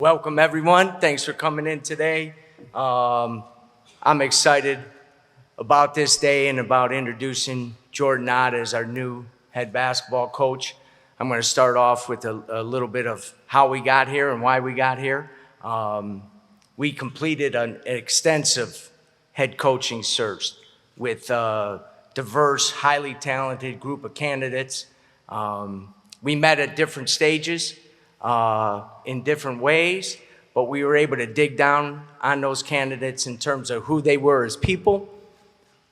Welcome, everyone. Thanks for coming in today. I'm excited about this day and about introducing Jordan Ott as our new head basketball coach. I'm going to start off with a little bit of how we got here and why we got here. We completed an extensive head coaching search with a diverse, highly talented group of candidates. We met at different stages. In different ways, but we were able to dig down on those candidates in terms of who they were as people,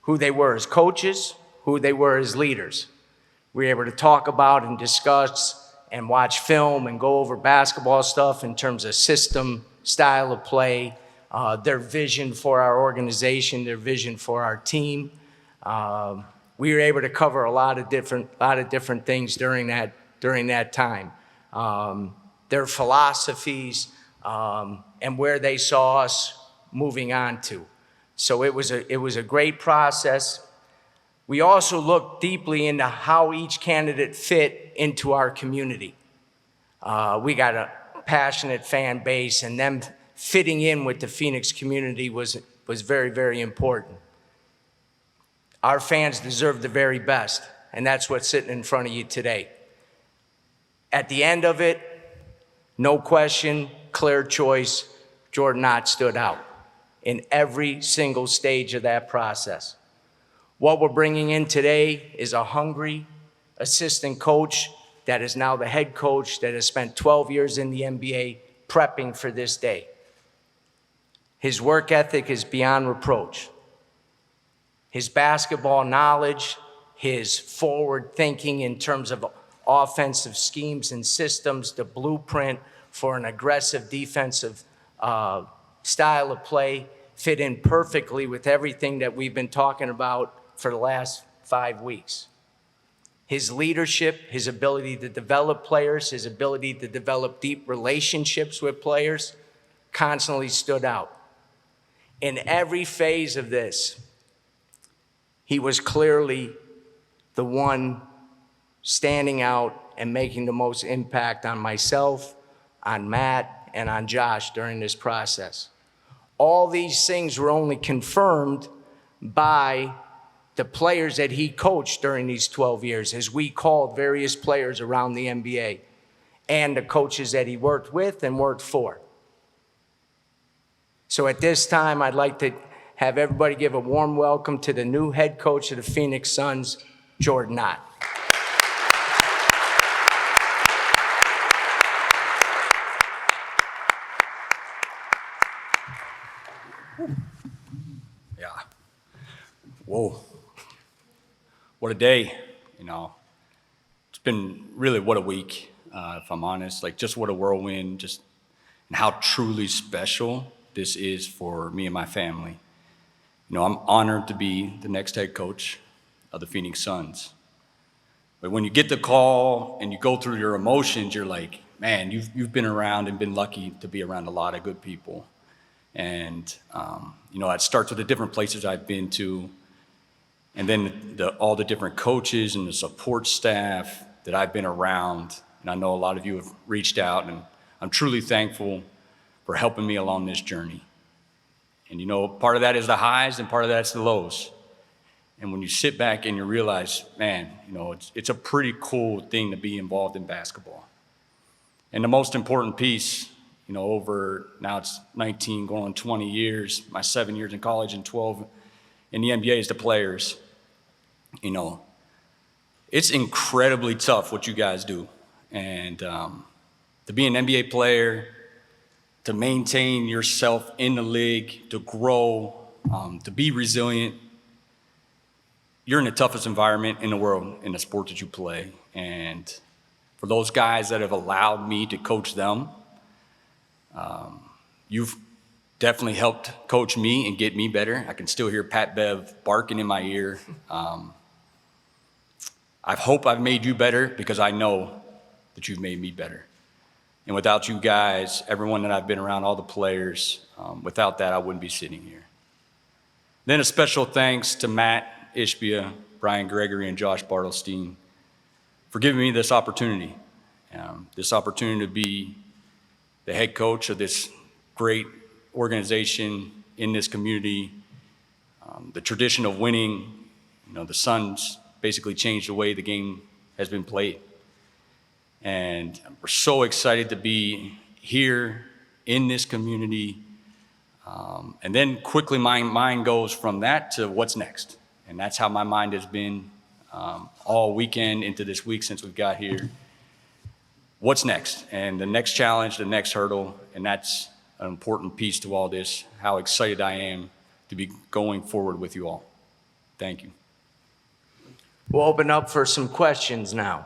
who they were as coaches, who they were as leaders. We were able to talk about and discuss and watch film and go over basketball stuff in terms of system, style of play, their vision for our organization, their vision for our team. We were able to cover a lot of different things during that time. Their philosophies, and where they saw us moving on to. So it was a great process. We also looked deeply into how each candidate fit into our community. We got a passionate fan base, and them fitting in with the Phoenix community was very, very important. Our fans deserve the very best, and that's what's sitting in front of you today. At the end of it, no question, clear choice, Jordan Ott stood out in every single stage of that process. What we're bringing in today is a hungry assistant coach that is now the head coach that has spent 12 years in the NBA prepping for this day. His work ethic is beyond reproach. His basketball knowledge, his forward thinking in terms of offensive schemes and systems, the blueprint for an aggressive defensive style of play fit in perfectly with everything that we've been talking about for the last 5 weeks. His leadership, his ability to develop players, his ability to develop deep relationships with players constantly stood out. In every phase of this, he was clearly the one standing out and making the most impact on myself, on Matt, and on Josh during this process. All these things were only confirmed by the players that he coached during these 12 years, as we called various players around the NBA, and the coaches that he worked with and worked for. So at this time, I'd like to have everybody give a warm welcome to the new head coach of the Phoenix Suns, Jordan Ott. Yeah. Whoa. What a day, It's been really what a week, if I'm honest. Just what a whirlwind, and how truly special this is for me and my family. I'm honored to be the next head coach of the Phoenix Suns. But when you get the call and you go through your emotions, you're like, man, you've been around and been lucky to be around a lot of good people. And, it starts with the different places I've been to, and then all the different coaches and the support staff that I've been around. And I know a lot of you have reached out, and I'm truly thankful for helping me along this journey. And, part of that is the highs and part of that's the lows. And when you sit back and you realize, man, it's a pretty cool thing to be involved in basketball. And the most important piece, over now it's 19 going on 20 years, my 7 years in college and 12 in the NBA is the players. It's incredibly tough what you guys do. And to be an NBA player, to maintain yourself in the league, to grow, to be resilient, you're in the toughest environment in the world in the sport that you play. And for those guys that have allowed me to coach them, you've definitely helped coach me and get me better. I can still hear Pat Bev barking in my ear. I hope I've made you better because I know that you've made me better. And without you guys, everyone that I've been around, all the players, without that, I wouldn't be sitting here. Then a special thanks to Matt Ishbia, Brian Gregory, and Josh Bartelstein for giving me this opportunity to be the head coach of this great organization in this community. The tradition of winning, the Suns basically changed the way the game has been played. And we're so excited to be here in this community. And then quickly my mind goes from that to what's next. And that's how my mind has been all weekend into this week since we've got here. What's next? And the next challenge, the next hurdle, and that's an important piece to all this, how excited I am to be going forward with you all. Thank you. We'll open up for some questions now.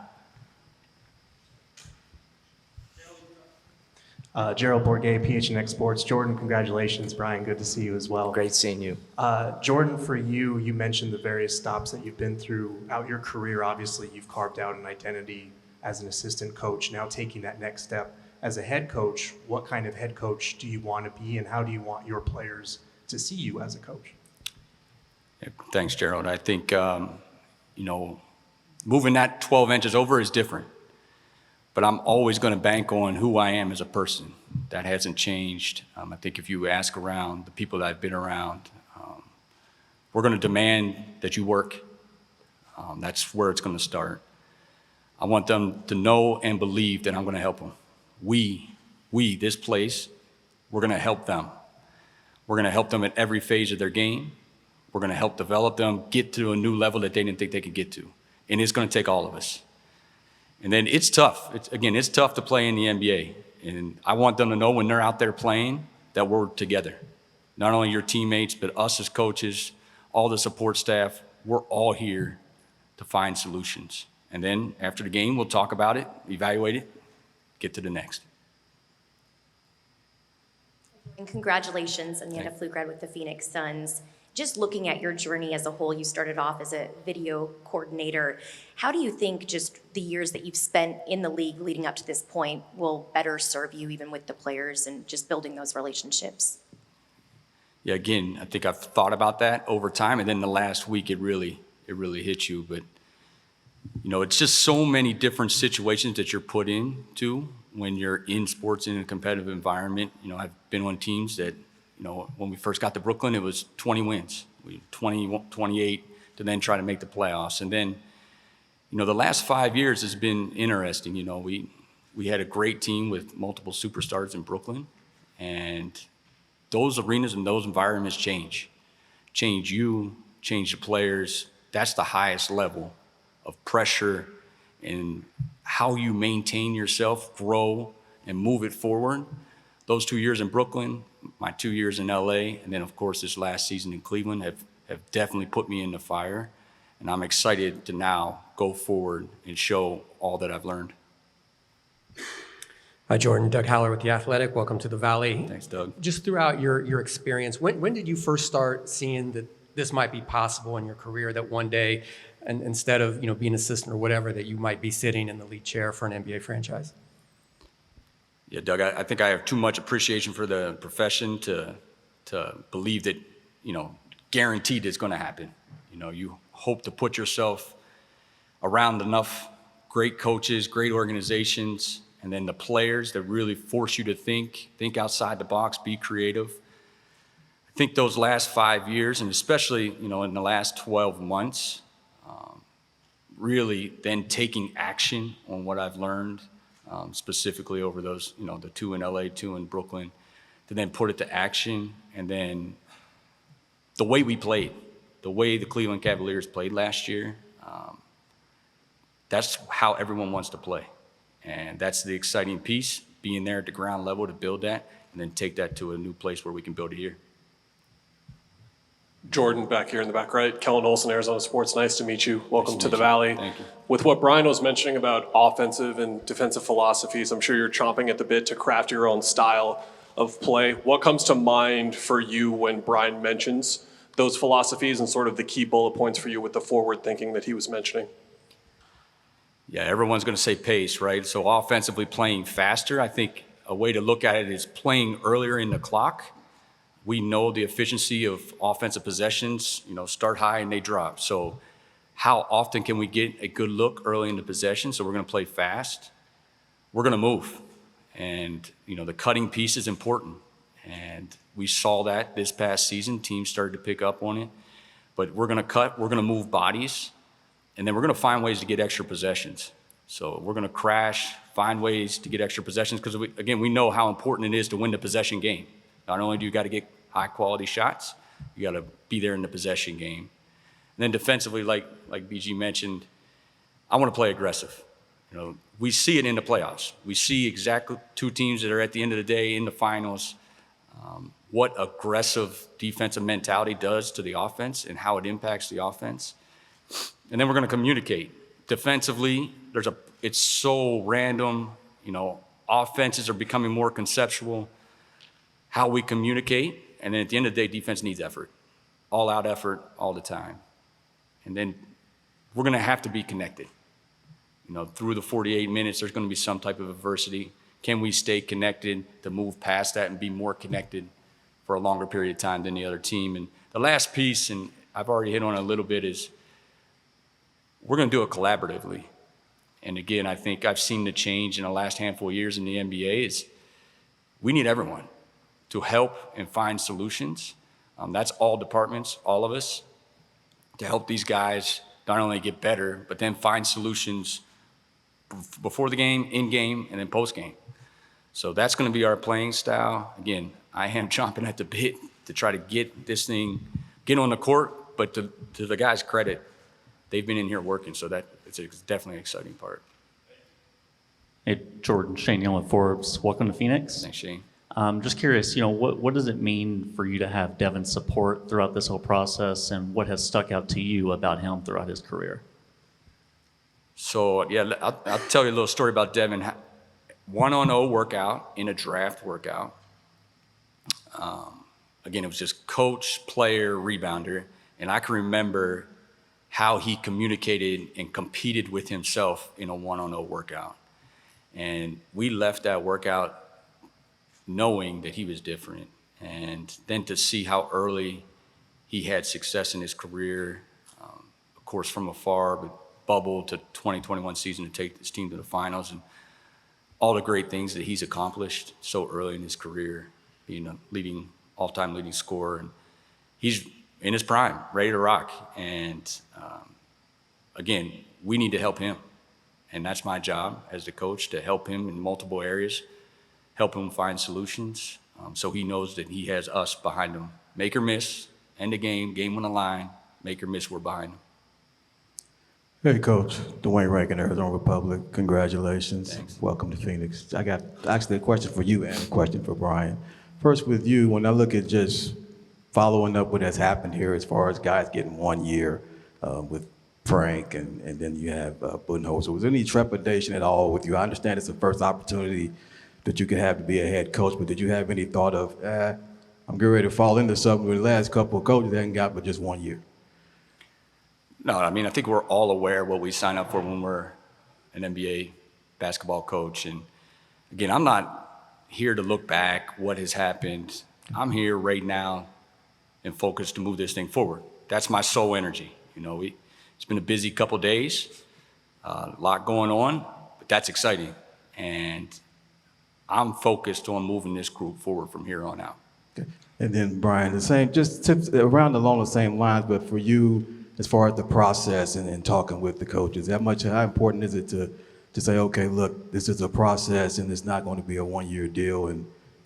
Gerald Bourget, PHNX Sports. Jordan, congratulations. Brian, good to see you as well. Great seeing you. Jordan, for you, you mentioned the various stops that you've been throughout your career. Obviously, you've carved out an identity as an assistant coach. Now taking that next step as a head coach, what kind of head coach do you want to be, and how do you want your players to see you as a coach? Yeah, thanks, Gerald. I think, moving that 12 inches over is different. But I'm always going to bank on who I am as a person. That hasn't changed. I think if you ask around the people that I've been around, we're going to demand that you work. That's where it's going to start. I want them to know and believe that I'm going to help them. We, this place, we're going to help them. We're going to help them at every phase of their game. We're going to help develop them, get to a new level that they didn't think they could get to. And it's going to take all of us. And then it's tough. It's tough to play in the NBA. And I want them to know when they're out there playing that we're together. Not only your teammates, but us as coaches, all the support staff, we're all here to find solutions. And then after the game, we'll talk about it, evaluate it, get to the next. And congratulations on the end of flu grad with the Phoenix Suns. Just looking at your journey as a whole, you started off as a video coordinator. How do you think just the years that you've spent in the league leading up to this point will better serve you even with the players and just building those relationships? Yeah, again, I think I've thought about that over time, and then the last week it really hit you. But, it's just so many different situations that you're put into when you're in sports in a competitive environment. I've been on teams that, when we first got to Brooklyn, it was 20 wins, 28 to then try to make the playoffs. And then, the last 5 years has been interesting. We had a great team with multiple superstars in Brooklyn, and those arenas and those environments change you, change the players. That's the highest level of pressure and how you maintain yourself, grow, and move it forward. Those 2 years in Brooklyn, my 2 years in LA, and then of course this last season in Cleveland have definitely put me in the fire. And I'm excited to now go forward and show all that I've learned. Hi, Jordan. Doug Haller with The Athletic. Welcome to the Valley. Thanks, Doug. Just throughout your experience, when did you first start seeing that this might be possible in your career, that one day, and instead of being an assistant or whatever, that you might be sitting in the lead chair for an NBA franchise? Yeah, Doug, I think I have too much appreciation for the profession to believe that, guaranteed it's going to happen. You hope to put yourself around enough great coaches, great organizations, and then the players that really force you to think outside the box, be creative. I think those last 5 years, and especially, in the last 12 months, really then taking action on what I've learned, specifically over those, the 2 in LA, 2 in Brooklyn, to then put it to action. And then the way we played, the way the Cleveland Cavaliers played last year, that's how everyone wants to play. And that's the exciting piece, being there at the ground level to build that, and then take that to a new place where we can build it here. Jordan, back here in the back right. Kellen Olson, Arizona Sports. Nice to meet you. Welcome to the you. Valley. Thank you. With what Brian was mentioning about offensive and defensive philosophies, I'm sure you're chomping at the bit to craft your own style of play. What comes to mind for you when Brian mentions those philosophies and sort of the key bullet points for you with the forward thinking that he was mentioning? Yeah, everyone's going to say pace, right? So offensively playing faster, I think a way to look at it is playing earlier in the clock. We know the efficiency of offensive possessions, start high and they drop. So how often can we get a good look early in the possession? So we're going to play fast. We're going to move. And, the cutting piece is important. And we saw that this past season. Teams started to pick up on it. But we're going to cut, we're going to move bodies, and then we're going to find ways to get extra possessions. So we're going to crash, find ways to get extra possessions because, we know how important it is to win the possession game. Not only do you got to get high-quality shots, you got to be there in the possession game. And then defensively, like BG mentioned, I want to play aggressive. We see it in the playoffs. We see exactly two teams that are at the end of the day in the finals, what aggressive defensive mentality does to the offense and how it impacts the offense. And then we're going to communicate. Defensively, it's so random. Offenses are becoming more conceptual. How we communicate, and then at the end of the day, defense needs effort. All-out effort all the time. And then we're going to have to be connected. Through the 48 minutes, there's going to be some type of adversity. Can we stay connected to move past that and be more connected for a longer period of time than the other team? And the last piece, and I've already hit on it a little bit, is we're going to do it collaboratively. And again, I think I've seen the change in the last handful of years in the NBA is we need everyone to help and find solutions. That's all departments, all of us, to help these guys not only get better, but then find solutions before the game, in game, and then post game. So that's going to be our playing style. Again, I am chomping at the bit to try to get this thing, get on the court, but to the guys' credit, they've been in here working, so it's definitely an exciting part. Hey, Jordan, Shane Young with Forbes. Welcome to Phoenix. Thanks, Shane. Just curious, what does it mean for you to have Devin's support throughout this whole process, and what has stuck out to you about him throughout his career? So, yeah, I'll tell you a little story about Devin. 1-on-0 workout in a draft workout. Again, it was just coach, player, rebounder, and I can remember how he communicated and competed with himself in a 1-on-0 workout. And we left that workout knowing that he was different. And then to see how early he had success in his career, of course from afar, but bubble to 2021 season to take this team to the finals, and all the great things that he's accomplished so early in his career, being a all-time leading scorer. And he's in his prime, ready to rock. And again, we need to help him. And that's my job as the coach, to help him in multiple areas, help him find solutions, so he knows that he has us behind him. Make or miss, end the game on the line, make or miss, we're behind him. Hey, Coach. Dwayne Rankin, Arizona Republic. Congratulations. Thanks. Welcome to Phoenix. I got actually a question for you and a question for Brian. First with you, when I look at just following up what has happened here as far as guys getting 1 year with Frank and then you have Budenholzer, was there any trepidation at all with you? I understand it's the first opportunity that you could have to be a head coach, but did you have any thought of, I'm getting ready to fall into something where the last couple of coaches haven't got but just 1 year? No, I mean, I think we're all aware of what we sign up for when we're an NBA basketball coach. And again, I'm not here to look back what has happened. I'm here right now and focused to move this thing forward. That's my sole energy. It's been a busy couple days, a lot going on, but that's exciting. And I'm focused on moving this group forward from here on out. Okay. And then Brian, the same, just tips around along the same lines, but for you, as far as the process and talking with the coaches, how important is it to say, okay, look, this is a process and it's not going to be a 1 year deal,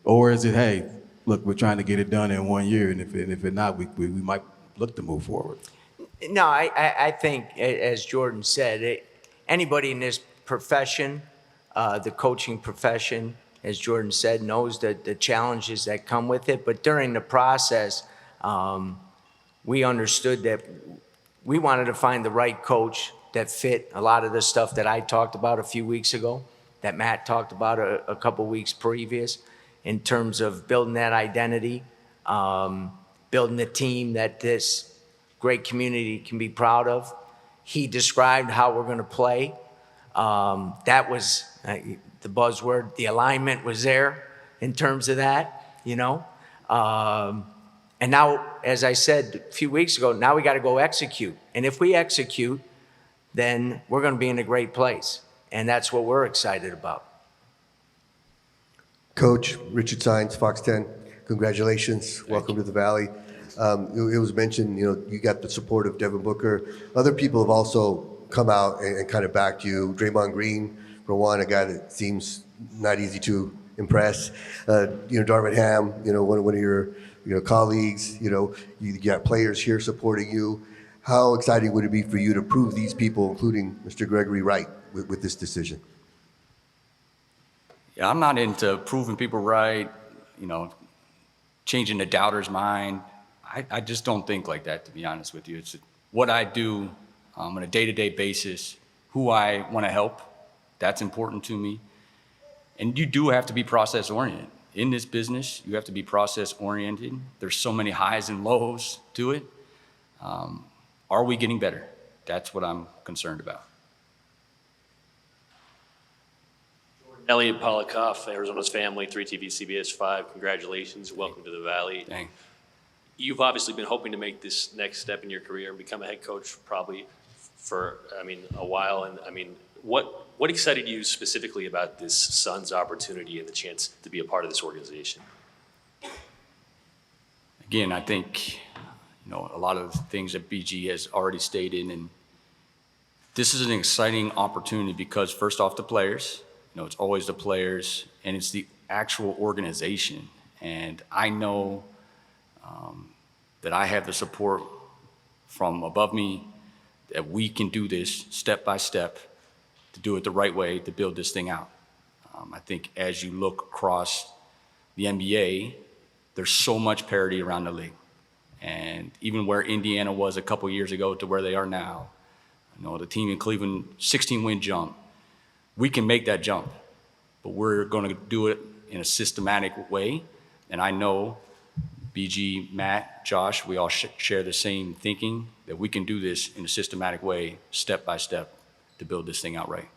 or is it, hey, look, we're trying to get it done in 1 year, and if it's not, we might look to move forward? No, I think, as Jordan said, anybody in this profession, the coaching profession, as Jordan said, knows the challenges that come with it. But during the process, we understood that we wanted to find the right coach that fit a lot of the stuff that I talked about a few weeks ago, that Matt talked about a couple weeks previous, in terms of building that identity, building a team that this great community can be proud of. He described how we're going to play. That was the buzzword. The alignment was there in terms of that, And now, as I said a few weeks ago, now we got to go execute. And if we execute, then we're going to be in a great place. And that's what we're excited about. Coach Richard Sines, Fox 10, congratulations. Welcome to the Valley. It was mentioned, you got the support of Devin Booker. Other people have also come out and kind of backed you. Draymond Green, for one, a guy that seems not easy to impress. Darvin Ham, one of your colleagues. You got players here supporting you. How exciting would it be for you to prove these people, including Mr. Gregory, right with this decision? Yeah, I'm not into proving people right, changing the doubter's mind. I just don't think like that, to be honest with you. It's what I do on a day-to-day basis, who I want to help. That's important to me. And you do have to be process-oriented. In this business, you have to be process-oriented. There's so many highs and lows to it. Are we getting better? That's what I'm concerned about. Elliot Polikoff, Arizona's Family, 3TV, CBS 5. Congratulations. Welcome to the Valley. Thanks. You've obviously been hoping to make this next step in your career and become a head coach probably for, a while. And, what excited you specifically about this Suns opportunity and the chance to be a part of this organization? Again, I think, a lot of things that BG has already stated, and this is an exciting opportunity because first off, the players, it's always the players, and it's the actual organization. And I know that I have the support from above me, that we can do this step by step, to do it the right way, to build this thing out. I think as you look across the NBA, there's so much parity around the league. And even where Indiana was a couple years ago to where they are now, the team in Cleveland, 16-win jump, we can make that jump, but we're going to do it in a systematic way. And I know BG, Matt, Josh, we all share the same thinking that we can do this in a systematic way, step by step, to build this thing out right.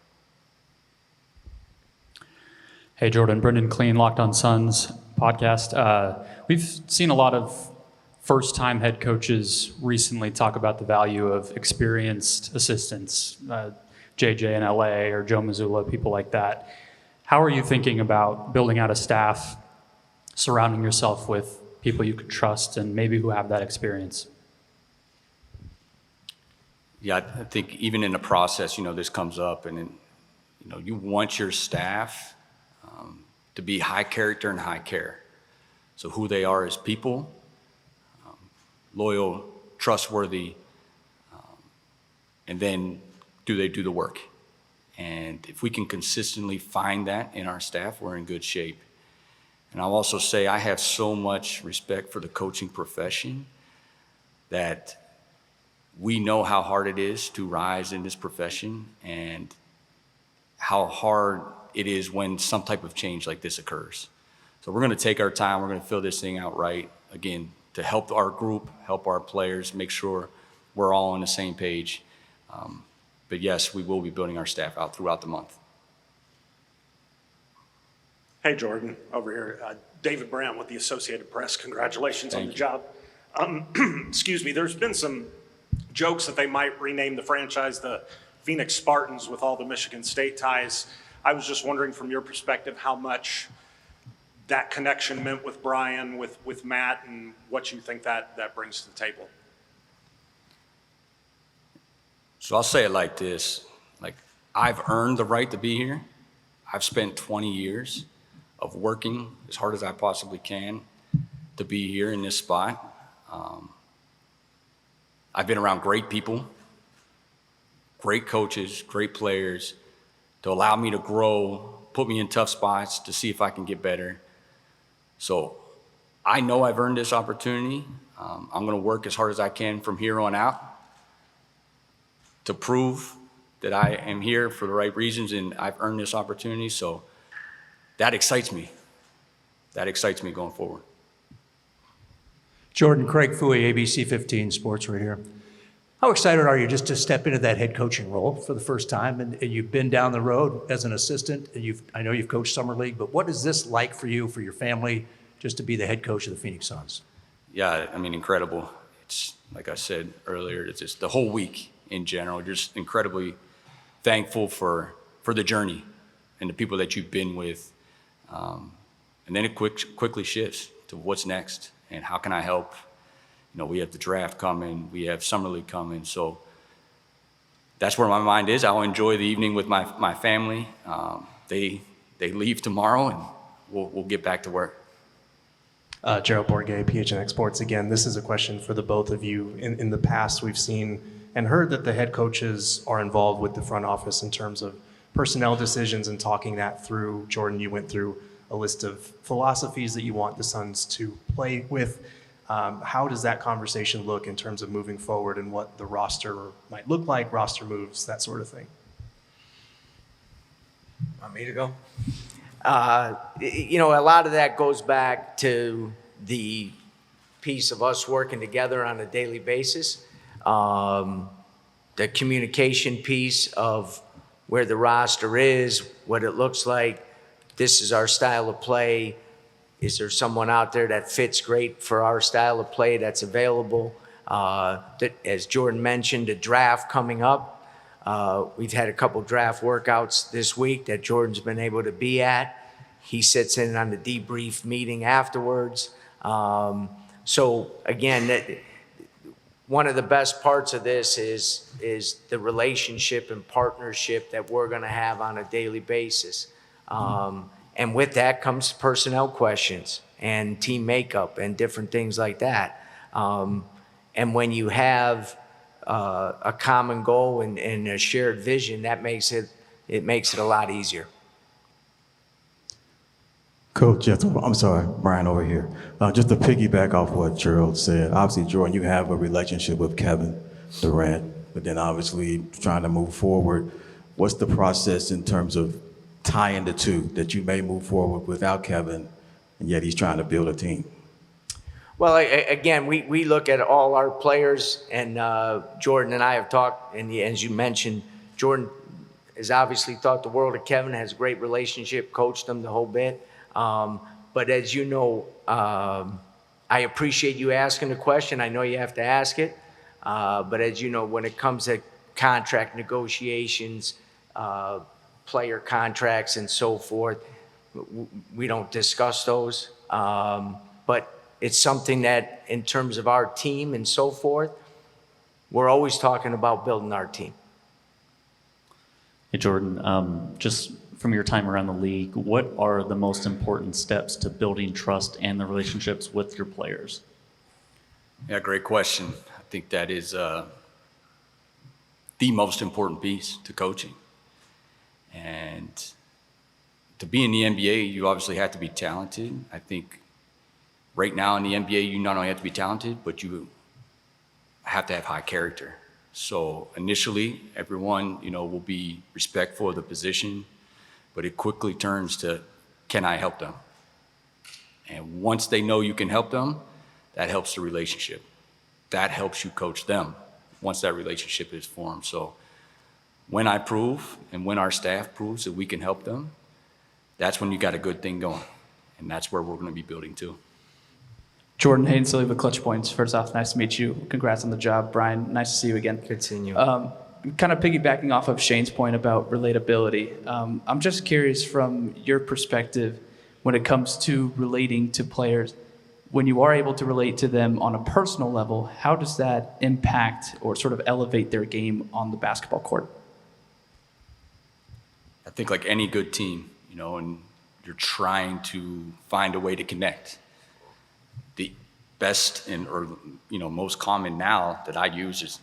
Hey, Jordan, Brendan Clean, Locked on Suns podcast. We've seen a lot of first-time head coaches recently talk about the value of experienced assistants, JJ in LA or Joe Mazzulla, people like that. How are you thinking about building out a staff, surrounding yourself with people you could trust and maybe who have that experience? Yeah, I think even in the process, this comes up, and you want your staff to be high character and high care. So who they are as people, loyal, trustworthy, and then do they do the work? And if we can consistently find that in our staff, we're in good shape. And I'll also say I have so much respect for the coaching profession that we know how hard it is to rise in this profession and how hard it is when some type of change like this occurs. So we're going to take our time. We're going to fill this thing out right, again, to help our group, help our players, make sure we're all on the same page. But yes, we will be building our staff out throughout the month. Hey, Jordan, over here. David Brandt with the Associated Press. Congratulations on the job. Excuse me, there's been some jokes that they might rename the franchise the Phoenix Spartans with all the Michigan State ties. I was just wondering from your perspective how much that connection meant with Brian, with Matt, and what you think that brings to the table. So I'll say it like this, I've earned the right to be here. I've spent 20 years of working as hard as I possibly can to be here in this spot. I've been around great people, great coaches, great players to allow me to grow, put me in tough spots to see if I can get better. So I know I've earned this opportunity. I'm going to work as hard as I can from here on out to prove that I am here for the right reasons and I've earned this opportunity. So that excites me. That excites me going forward. Jordan, Craig Fouey, ABC 15 Sports right here. How excited are you just to step into that head coaching role for the first time? And you've been down the road as an assistant, and I know you've coached Summer League, but what is this like for you, for your family, just to be the head coach of the Phoenix Suns? Yeah, incredible. It's, like I said earlier, it's just the whole week in general, just incredibly thankful for the journey and the people that you've been with. And then it quickly shifts to what's next and how can I help? You know, we have the draft coming, we have summer league coming, so that's where my mind is. I'll enjoy the evening with my family. They leave tomorrow, and we'll get back to work. Gerald Bourguet, PHNX Sports. Again, this is a question for the both of you. In the past, we've seen and heard that the head coaches are involved with the front office in terms of personnel decisions and talking that through. Jordan, you went through a list of philosophies that you want the Suns to play with. How does that conversation look in terms of moving forward and what the roster might look like, roster moves, that sort of thing? Want me to go? You know, a lot of that goes back to the piece of us working together on a daily basis. The communication piece of where the roster is, what it looks like. This is our style of play. Is there someone out there that fits great for our style of play that's available? That, as Jordan mentioned, the draft coming up. We've had a couple draft workouts this week that Jordan's been able to be at. He sits in on the debrief meeting afterwards. So again, one of the best parts of this is the relationship and partnership that we're going to have on a daily basis. And with that comes personnel questions and team makeup and different things like that. And when you have a common goal and a shared vision, that makes it a lot easier. Coach, yes, I'm sorry, Brian over here. Just to piggyback off what Gerald said, obviously, Jordan, you have a relationship with Kevin Durant, but then obviously trying to move forward. What's the process in terms of tying the two, that you may move forward without Kevin, and yet he's trying to build a team? Well, again, we look at all our players, and Jordan and I have talked, and as you mentioned, Jordan has obviously thought the world of Kevin, has a great relationship, coached him the whole bit. But as you know, I appreciate you asking the question. I know you have to ask it. But as you know, when it comes to contract negotiations, player contracts and so forth, we don't discuss those. But it's something that in terms of our team and so forth, we're always talking about building our team. Hey, Jordan, just from your time around the league, what are the most important steps to building trust and the relationships with your players? Yeah, great question. I think that is the most important piece to coaching. And to be in the NBA, you obviously have to be talented. I think right now in the NBA, you not only have to be talented, but you have to have high character. So initially, everyone, will be respectful of the position, but it quickly turns to, can I help them? And once they know you can help them, that helps the relationship. That helps you coach them once that relationship is formed. So when I prove and when our staff proves that we can help them, that's when you got a good thing going. And that's where we're going to be building to. Jordan Hayden Silly with Clutch Points. First off, nice to meet you. Congrats on the job. Brian, nice to see you again. Good seeing you. Kind of piggybacking off of Shane's point about relatability. I'm just curious from your perspective when it comes to relating to players, when you are able to relate to them on a personal level, how does that impact or sort of elevate their game on the basketball court? I think like any good team, and you're trying to find a way to connect. The best or most common now that I use is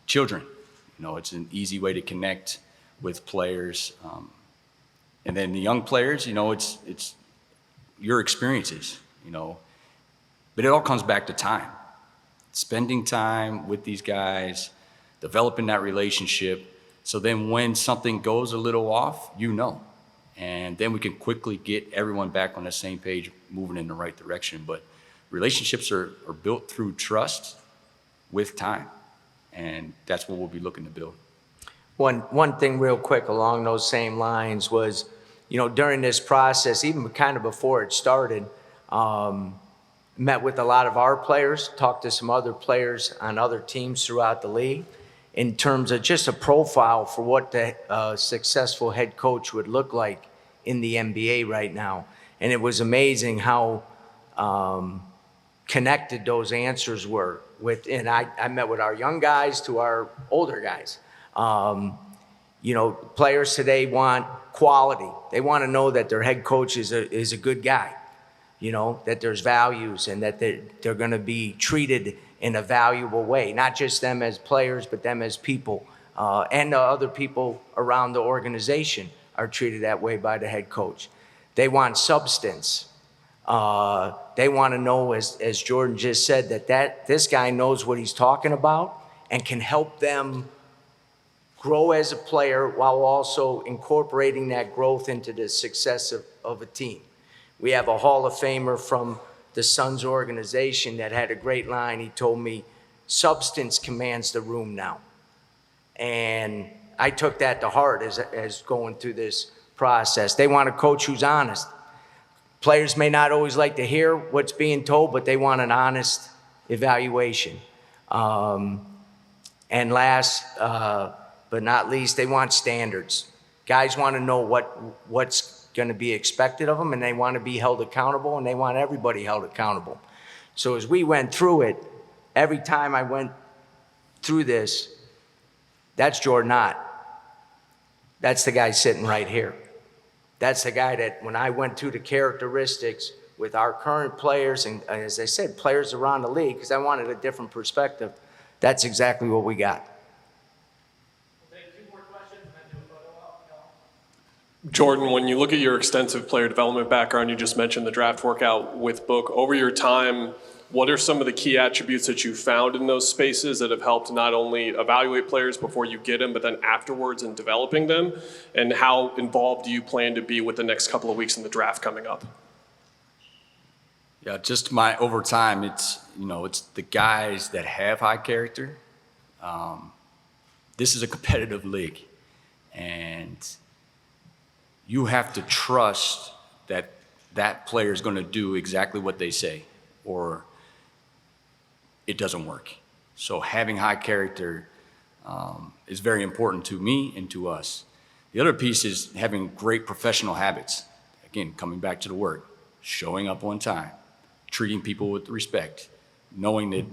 children. It's an easy way to connect with players. And then the young players, it's your experiences, But it all comes back to time. Spending time with these guys, developing that relationship. So then when something goes a little off, And then we can quickly get everyone back on the same page, moving in the right direction. But relationships are built through trust with time. And that's what we'll be looking to build. One thing real quick along those same lines was, during this process, even kind of before it started, met with a lot of our players, talked to some other players on other teams throughout the league in terms of just a profile for what the successful head coach would look like in the NBA right now. And it was amazing how connected those answers were with, and I met with our young guys to our older guys. You know, players today want quality. They want to know that their head coach is a good guy, you know, that there's values and that they're going to be treated in a valuable way, not just them as players, but them as people. And the other people around the organization are treated that way by the head coach. They want substance. They want to know, as Jordan just said, that this guy knows what he's talking about and can help them grow as a player while also incorporating that growth into the success of a team. We have a Hall of Famer from the Suns organization that had a great line. He told me, substance commands the room now. And I took that to heart as going through this process. They want a coach who's honest. Players may not always like to hear what's being told, but they want an honest evaluation. And last but not least, they want standards. Guys want to know what's going to be expected of them, and they want to be held accountable, and they want everybody held accountable. So as we went through it, every time I went through this, that's Jordan Ott. That's the guy sitting right here. That's the guy that when I went through the characteristics with our current players, and as I said, players around the league, because I wanted a different perspective, that's exactly what we got. Jordan, when you look at your extensive player development background, you just mentioned the draft workout with Book. Over your time, what are some of the key attributes that you found in those spaces that have helped not only evaluate players before you get them, but then afterwards in developing them? And how involved do you plan to be with the next couple of weeks in the draft coming up? Yeah, just over time, it's the guys that have high character. This is a competitive league, and you have to trust that player is going to do exactly what they say, or it doesn't work. So having high character is very important to me and to us. The other piece is having great professional habits. Again, coming back to the work, showing up on time, treating people with respect, knowing that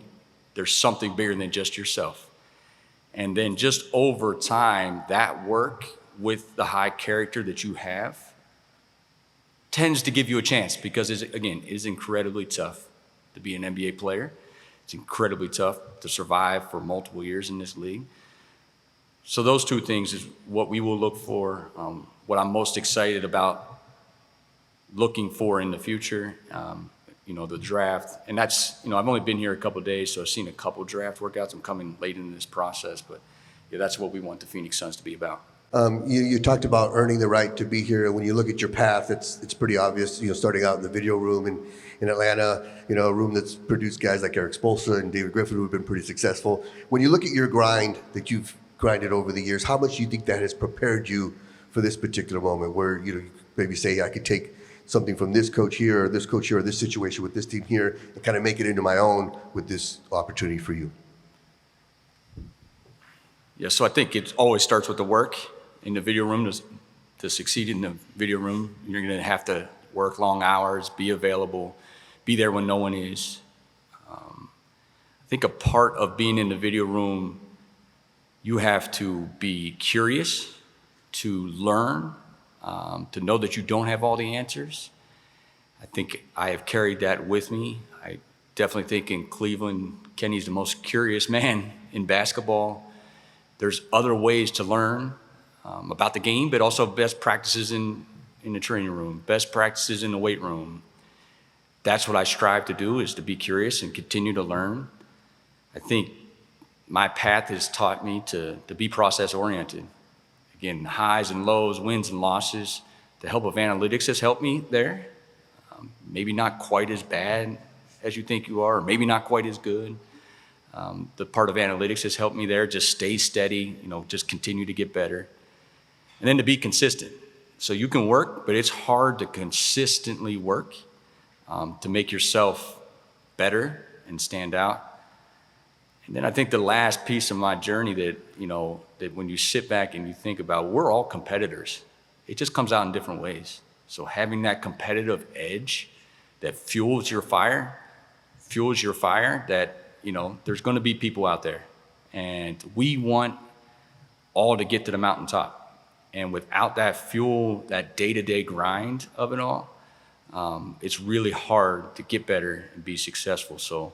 there's something bigger than just yourself. And then just over time, that work with the high character that you have tends to give you a chance, because it is incredibly tough to be an NBA player. It's incredibly tough to survive for multiple years in this league. So those two things is what we will look for, what I'm most excited about looking for in the future, the draft. And that's, I've only been here a couple of days, so I've seen a couple of draft workouts. I'm coming late in this process, but yeah, that's what we want the Phoenix Suns to be about. You talked about earning the right to be here. When you look at your path, it's pretty obvious. Starting out in the video room in Atlanta, a room that's produced guys like Eric Spoelstra and David Griffin, who have been pretty successful. When you look at your grind that you've grinded over the years, how much do you think that has prepared you for this particular moment, where you maybe say, I could take something from this coach here, or this coach here, or this situation with this team here, and kind of make it into my own with this opportunity for you? Yeah, so I think it always starts with the work. In the video room, to succeed in the video room, you're going to have to work long hours, be available, be there when no one is. I think a part of being in the video room, you have to be curious, to learn, to know that you don't have all the answers. I think I have carried that with me. I definitely think in Cleveland, Kenny's the most curious man in basketball. There's other ways to learn about the game, but also best practices in the training room, best practices in the weight room. That's what I strive to do, is to be curious and continue to learn. I think my path has taught me to be process-oriented. Again, highs and lows, wins and losses. The help of analytics has helped me there. Maybe not quite as bad as you think you are, or maybe not quite as good. The part of analytics has helped me there. Just stay steady, just continue to get better. And then to be consistent. So you can work, but it's hard to consistently work to make yourself better and stand out. And then I think the last piece of my journey that when you sit back and you think about, we're all competitors. It just comes out in different ways. So having that competitive edge that fuels your fire, that, you know, there's going to be people out there. And we want all to get to the mountaintop. And without that fuel, that day-to-day grind of it all, it's really hard to get better and be successful. So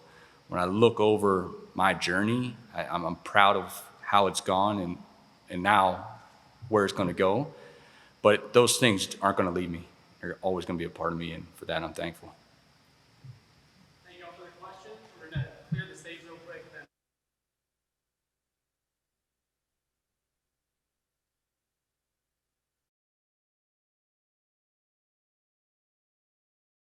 when I look over my journey, I'm proud of how it's gone and now where it's going to go. But those things aren't going to leave me. They're always going to be a part of me, and for that, I'm thankful.